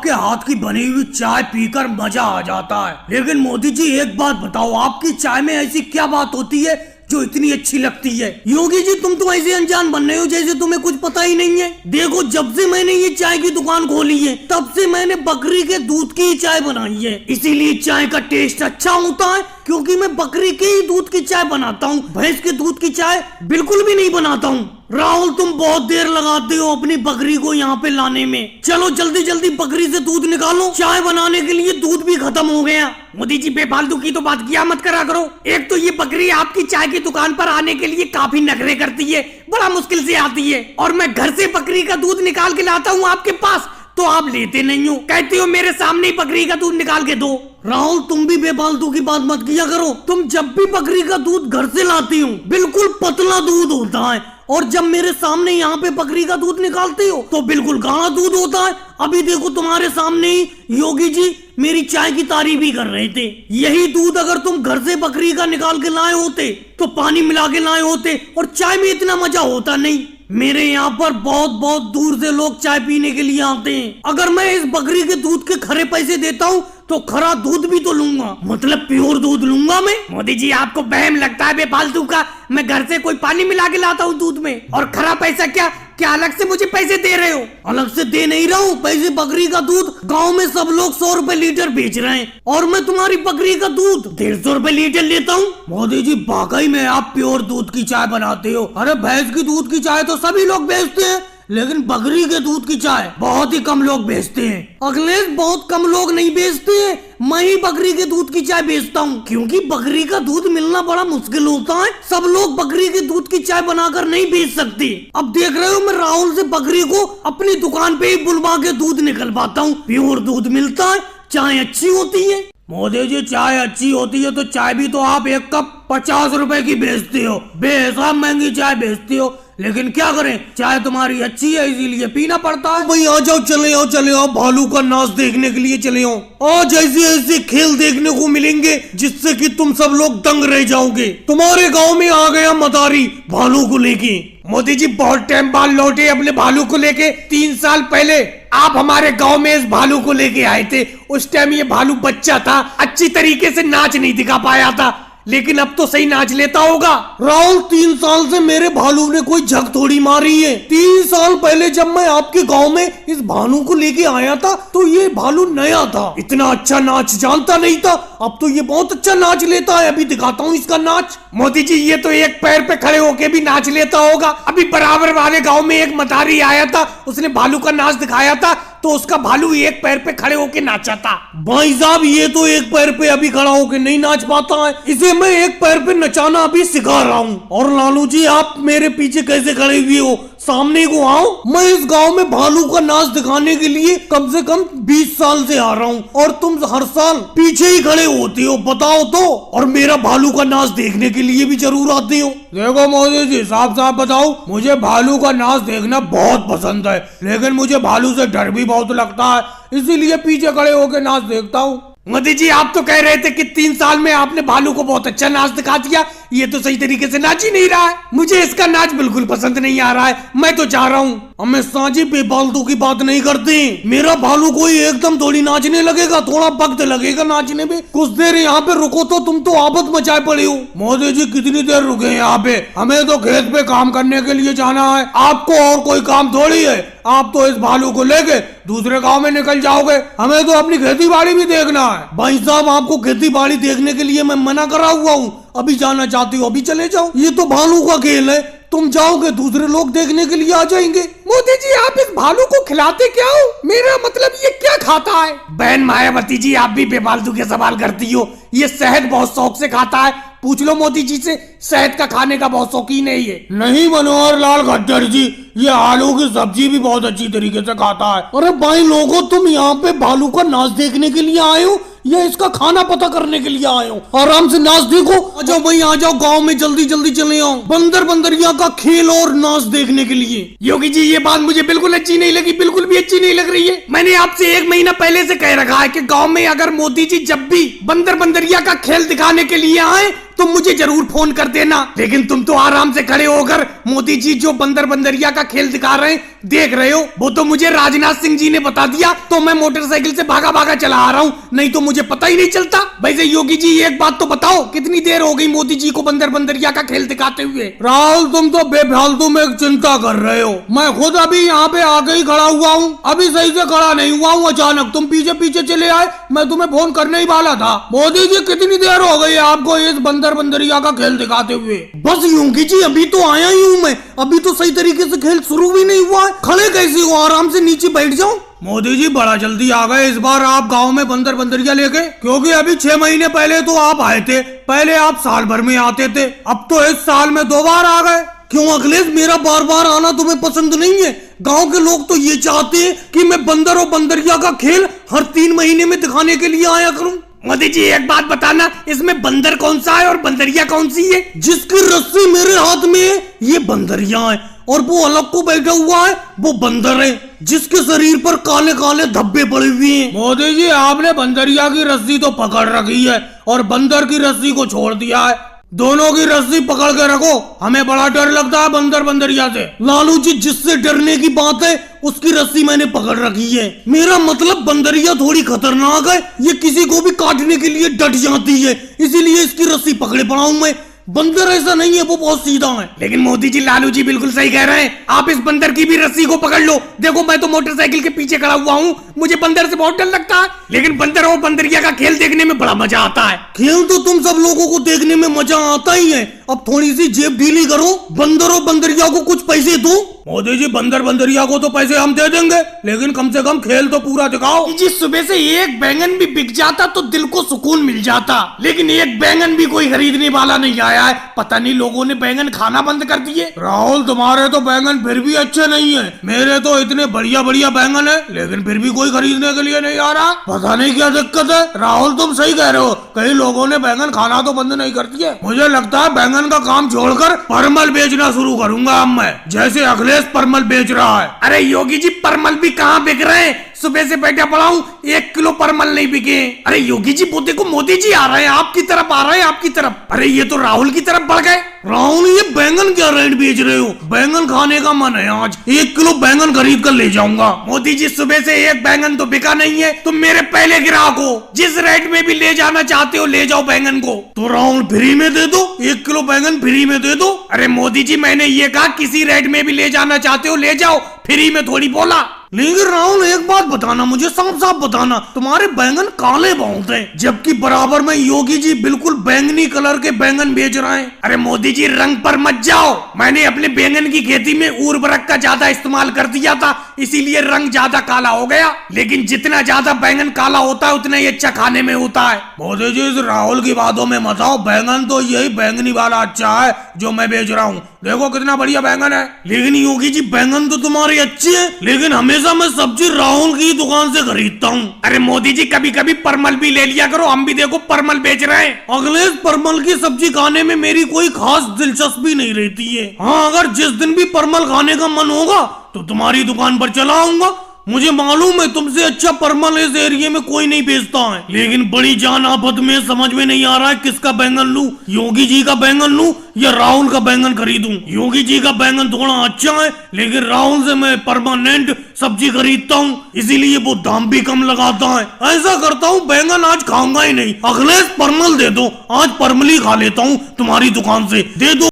आपके हाथ की बनी हुई चाय पीकर मजा आ जाता है। लेकिन मोदी जी एक बात बताओ, आपकी चाय में ऐसी क्या बात होती है जो इतनी अच्छी लगती है? योगी जी तुम तो ऐसे अनजान बन रहे हो जैसे तुम्हें कुछ पता ही नहीं है। देखो जब से मैंने ये चाय की दुकान खोली है तब से मैंने बकरी के दूध की ही चाय बनाई है, इसीलिए चाय का टेस्ट अच्छा होता है। क्योंकि मैं बकरी के ही दूध की चाय बनाता हूँ, भैंस के दूध की चाय बिल्कुल भी नहीं बनाता हूँ। राहुल तुम बहुत देर लगाते हो अपनी बकरी को यहाँ पे लाने में। चलो जल्दी जल्दी बकरी से दूध निकालो, चाय बनाने के लिए दूध भी खत्म हो गया। मोदी जी बेफालतू की तो बात किया मत करा करो। एक तो ये बकरी आपकी चाय की दुकान पर आने के लिए काफी नखरे करती है, बड़ा मुश्किल से आती है, और मैं घर से बकरी का दूध निकाल के लाता हूँ आपके पास तो आप लेते नहीं हो, कहते हो मेरे सामने ही बकरी का दूध निकाल के दो। राहुल तुम भी बेफालतू की बात मत किया करो। तुम जब भी बकरी का दूध घर से लाती हो बिल्कुल पतला दूध होता है, और जब मेरे सामने यहाँ पे बकरी का दूध निकालते हो तो बिल्कुल गाढ़ा दूध होता है। अभी देखो तुम्हारे सामने ही योगी जी मेरी चाय की तारीफ ही कर रहे थे। यही दूध अगर तुम घर से बकरी का निकाल के लाए होते तो पानी मिला के लाए होते और चाय में इतना मजा होता नहीं। मेरे यहाँ पर बहुत बहुत दूर से लोग चाय पीने के लिए आते हैं। अगर मैं इस बकरी के दूध के खरे पैसे देता हूँ तो खरा दूध भी तो लूंगा, मतलब प्योर दूध लूंगा मैं। मोदी जी आपको बहम लगता है बेफालतू का, मैं घर से कोई पानी मिला के लाता हूँ दूध में, और खरा पैसा क्या अलग से मुझे पैसे दे रहे हो? अलग से दे नहीं रहा हूँ पैसे। बकरी का दूध गांव में सब लोग 100 रुपए लीटर बेच रहे हैं और मैं तुम्हारी बकरी का दूध 150 रुपए लीटर लेता हूँ। मोदी जी वाकई में आप प्योर दूध की चाय बनाते हो। अरे भैंस की दूध की चाय तो सभी लोग बेचते हैं, लेकिन बकरी के दूध की चाय बहुत ही कम लोग बेचते हैं। अखिलेश बहुत कम लोग नहीं बेचते हैं, मैं ही बकरी के दूध की चाय बेचता हूँ, क्योंकि बकरी का दूध मिलना बड़ा मुश्किल होता है। सब लोग बकरी के दूध की चाय बनाकर नहीं बेच सकते। अब देख रहे हो मैं राहुल से बकरी को अपनी दुकान पे ही बुलवा के दूध निकलवाता हूँ, प्योर दूध मिलता है, चाय अच्छी होती है। मोदी जी चाय अच्छी होती है तो चाय भी तो आप एक कप 50 रुपए की बेचते हो, बेहिसाब महंगी चाय बेचते हो। लेकिन क्या करें, चाय तुम्हारी अच्छी है इसीलिए पीना पड़ता है। भाई आ जाओ, चले आओ भालू का नाच देखने के लिए चले आओ। आज ऐसे ऐसे खेल देखने को मिलेंगे जिससे कि तुम सब लोग दंग रह जाओगे। तुम्हारे गांव में आ गया मदारी भालू को लेके। मोदी जी बहुत टाइम बाद लौटे अपने भालू को लेके। 3 साल पहले आप हमारे गांव में इस भालू को लेके आए थे। उस टाइम ये भालू बच्चा था, अच्छी तरीके से नाच नहीं दिखा पाया था, लेकिन अब तो सही नाच लेता होगा। राहुल 3 साल से मेरे भालू ने कोई झक थोड़ी मारी है। 3 साल पहले जब मैं आपके गांव में इस भालू को लेके आया था तो ये भालू नया था, इतना अच्छा नाच जानता नहीं था। अब तो ये बहुत अच्छा नाच लेता है, अभी दिखाता हूँ इसका नाच। मोदी जी ये तो एक पैर पे खड़े होके भी नाच लेता होगा। अभी बराबर वाले गाँव में एक मतारी आया था, उसने भालू का नाच दिखाया था तो उसका भालू एक पैर पे खड़े होके नाचा था। भाई साहब ये तो एक पैर पे अभी खड़ा होके नहीं नाच पाता है, इसे मैं एक पैर पे नचाना अभी सिखा रहा हूँ। और लालू जी आप मेरे पीछे कैसे खड़े हुए हो, सामने को आओ। मैं इस गांव में भालू का नाच दिखाने के लिए कम से कम 20 साल से आ रहा हूँ और तुम हर साल पीछे ही खड़े होते हो, बताओ तो। और मेरा भालू का नाच देखने के लिए भी जरूर आते हो। देखो मोदी जी साफ साफ बताओ, मुझे भालू का नाच देखना बहुत पसंद है, लेकिन मुझे भालू से डर भी बहुत लगता है, इसीलिए पीछे खड़े होकर नाच देखता हूँ। मोदी जी आप तो कह रहे थे कि 3 साल में आपने भालू को बहुत अच्छा नाच दिखा दिया, ये तो सही तरीके से नाच ही नहीं रहा है। मुझे इसका नाच बिल्कुल पसंद नहीं आ रहा है, मैं तो चाह रहा हूँ। हमें साझी बेफालतू की बात नहीं करते। मेरा भालू कोई एकदम थोड़ी नाचने लगेगा, थोड़ा वक्त लगेगा नाचने में। कुछ देर यहाँ पे रुको तो तुम तो आफत मचाए पड़े हो। मोदी जी कितनी देर रुके यहाँ पे, हमें तो खेत पे काम करने के लिए जाना है, आपको और कोई काम थोड़ी है। आप तो इस भालू को लेके दूसरे गांव में निकल जाओगे, हमें तो अपनी खेती बाड़ी भी देखना है। भाई साहब आपको खेती बाड़ी देखने के लिए मैं मना करा हुआ हूँ, अभी जाना चाहते हो अभी चले जाओ, ये तो भालू का खेल है, तुम जाओगे दूसरे लोग देखने के लिए आ जाएंगे। मोदी जी आप इस भालू को खिलाते क्या हो, मेरा मतलब ये क्या खाता है? बहन मायावती जी आप भी बेफालतू के सवाल करती हो, ये शहद बहुत शौक से खाता है, पूछ लो मोदी जी से, शहद का खाने का बहुत शौकीन है ये। नहीं मनोहर लाल खट्टर जी, ये आलू की सब्जी भी बहुत अच्छी तरीके से खाता है। अरे भाई लोगों तुम यहाँ पे भालू का नाच देखने के लिए आए हो या इसका खाना पता करने के लिए आए हो? आराम से नाच देखो। आ जाओ भाई आ जाओ, गांव में जल्दी जल्दी चले आओ, बंदर बंदरिया का खेल और नाच देखने के लिए। योगी जी ये बात मुझे बिल्कुल अच्छी नहीं लगी, बिल्कुल भी अच्छी नहीं लग रही है। मैंने आपसे 1 महीना पहले से कह रखा है कि गाँव में अगर मोदी जी जब भी बंदर बंदरिया का खेल दिखाने के लिए आए तो मुझे जरूर फोन कर देना। लेकिन तुम तो आराम से खड़े होकर मोदी जी जो बंदर बंदरिया का खेल दिखा रहे हैं देख रहे हो, वो तो मुझे राजनाथ सिंह जी ने बता दिया, तो मैं मोटरसाइकिल से भागा भागा चला आ रहा हूँ, नहीं तो मुझे पता ही नहीं चलता। वैसे योगी जी एक बात तो बताओ, कितनी देर हो गई मोदी जी को बंदर बंदरिया का खेल दिखाते हुए? राहुल तुम तो बेफालतू में चिंता कर रहे हो, मैं खुद अभी यहाँ पे आके ही खड़ा हुआ हूँ, अभी सही से खड़ा नहीं हुआ हूँ, अचानक तुम पीछे पीछे चले आए, मैं तुम्हें फोन करने ही वाला था। मोदी जी कितनी देर हो गई आपको इस बंदर बंदरिया का खेल दिखाते हुए? बस योगी जी अभी तो आया ही हूँ मैं, अभी तो सही तरीके से खेल शुरू भी नहीं हुआ है, खड़े कैसे हो, आराम से नीचे बैठ जाओ। मोदी जी बड़ा जल्दी आ गए इस बार आप गांव में बंदर बंदरिया लेके, क्योंकि अभी 6 महीने पहले तो आप आए थे, पहले आप साल भर में आते थे, अब तो इस साल में 2 बार आ गए। क्यों अखिलेश, मेरा बार बार आना तुम्हें पसंद नहीं है? गांव के लोग तो ये चाहते हैं कि मैं बंदर और बंदरिया का खेल हर 3 महीने में दिखाने के लिए आया करूं। मोदी जी एक बात बताना, इसमें बंदर कौन सा है और बंदरिया कौन सी है? जिसकी रस्सी मेरे हाथ में है ये बंदरिया है, और वो अलग को बैठा हुआ है वो बंदर है, जिसके शरीर पर काले काले धब्बे पड़े हुए हैं। मोदी जी आपने बंदरिया की रस्सी तो पकड़ रखी है और बंदर की रस्सी को छोड़ दिया है, दोनों की रस्सी पकड़ के रखो, हमें बड़ा डर लगता है बंदर बंदरिया से। लालू जी जिससे डरने की बात है उसकी रस्सी मैंने पकड़ रखी है, मेरा मतलब बंदरिया थोड़ी खतरनाक है, ये किसी को भी काटने के लिए डट जाती है, इसीलिए इसकी रस्सी पकड़े पड़ा हूं मैं। बंदर ऐसा नहीं है, वो बहुत सीधा है। लेकिन मोदी जी लालू जी बिल्कुल सही कह रहे हैं, आप इस बंदर की भी रस्सी को पकड़ लो, देखो मैं तो मोटरसाइकिल के पीछे खड़ा हुआ हूँ, मुझे बंदर से बहुत डर लगता है, लेकिन बंदर और बंदरिया का खेल देखने में बड़ा मजा आता है। खेल तो तुम सब लोगों को देखने में मजा आता ही है, अब थोड़ी सी जेब ढीली करो, बंदर और बंदरिया को कुछ पैसे दो। मोदी जी बंदर बंदरिया को तो पैसे हम दे देंगे, लेकिन कम से कम खेल तो पूरा दिखाओ। जी सुबह से एक बैंगन भी बिक जाता तो दिल को सुकून मिल जाता, लेकिन एक बैंगन भी कोई खरीदने वाला नहीं आया है, पता नहीं लोगों ने बैंगन खाना बंद कर दिए। राहुल तुम्हारे तो बैंगन फिर भी अच्छे नहीं है, मेरे तो इतने बढ़िया बढ़िया बैंगन है, लेकिन फिर भी कोई खरीदने के लिए नहीं आ रहा, पता नहीं क्या दिक्कत है। राहुल तुम सही कह रहे हो, कई लोगों ने बैंगन खाना तो बंद नहीं कर दिया, मुझे लगता है बैंगन का काम छोड़कर परमल बेचना शुरू करूंगा अब मैं, जैसे अखिलेश परमल बेच रहा है। अरे योगी जी परमल भी कहाँ बिक रहे हैं, सुबह से बैठा पड़ा हूँ, 1 किलो परमल नहीं बिके। अरे योगी जी वो देखो मोदी जी आ रहे हैं, आपकी तरफ आ रहे हैं, आपकी तरफ। अरे ये तो राहुल की तरफ बढ़ गए। राहुल ये बैंगन क्या रेट बेच रहे हो? बैंगन खाने का मन है आज, 1 किलो बैंगन खरीद कर ले जाऊंगा। मोदी जी सुबह से एक बैंगन तो बिका नहीं है, तुम मेरे पहले ग्राहक हो, जिस रेट में भी ले जाना चाहते हो ले जाओ बैंगन को। तो राहुल फ्री में दे दो, 1 किलो बैंगन फ्री में दे दो। अरे मोदी जी मैंने ये कहा किसी रेट में भी ले जाना चाहते हो ले जाओ, फ्री में थोड़ी बोला। लेकिन राहुल एक बात बताना, मुझे साफ साफ बताना, तुम्हारे बैंगन काले बहुत हैं, जबकि बराबर में योगी जी बिल्कुल बैंगनी कलर के बैंगन बेच रहे हैं। अरे मोदी जी रंग पर मत जाओ, मैंने अपने बैंगन की खेती में उर्वरक का ज्यादा इस्तेमाल कर दिया था, इसीलिए रंग ज्यादा काला हो गया, लेकिन जितना ज्यादा बैंगन काला होता है उतना ही अच्छा खाने में होता है। मोदी जी इस राहुल की बातों में मत आओ, बैंगन तो यही बैंगनी वाला अच्छा है जो मैं बेच रहा हूँ, देखो कितना बढ़िया बैंगन है। लेकिन योगी जी बैंगन तो तुम्हारे अच्छे हैं, लेकिन हमेशा मैं सब्जी राहुल की दुकान से खरीदता हूँ। अरे मोदी जी कभी कभी परमल भी ले लिया करो, हम भी देखो परमल बेच रहे हैं। अखिलेश परमल की सब्जी खाने में मेरी कोई खास दिलचस्पी नहीं रहती है, हाँ अगर जिस दिन भी परमल खाने का मन होगा तो तुम्हारी दुकान पर चला आऊंगा, मुझे मालूम है तुमसे अच्छा परमल इस एरिया में कोई नहीं बेचता है, लेकिन बड़ी जान आफत में समझ में नहीं आ रहा है किसका बैंगन लूं, योगी जी का बैंगन लूं या राहुल का बैंगन खरीदूं। योगी जी का बैंगन थोड़ा अच्छा है, लेकिन राहुल से मैं परमानेंट सब्जी खरीदता हूँ, इसीलिए वो दाम भी कम लगाता है। ऐसा करता हूँ बैंगन आज खाऊंगा ही नहीं, अखिलेश परमल दे दो, आज परमल ही खा लेता हूँ तुम्हारी दुकान से, दे दो।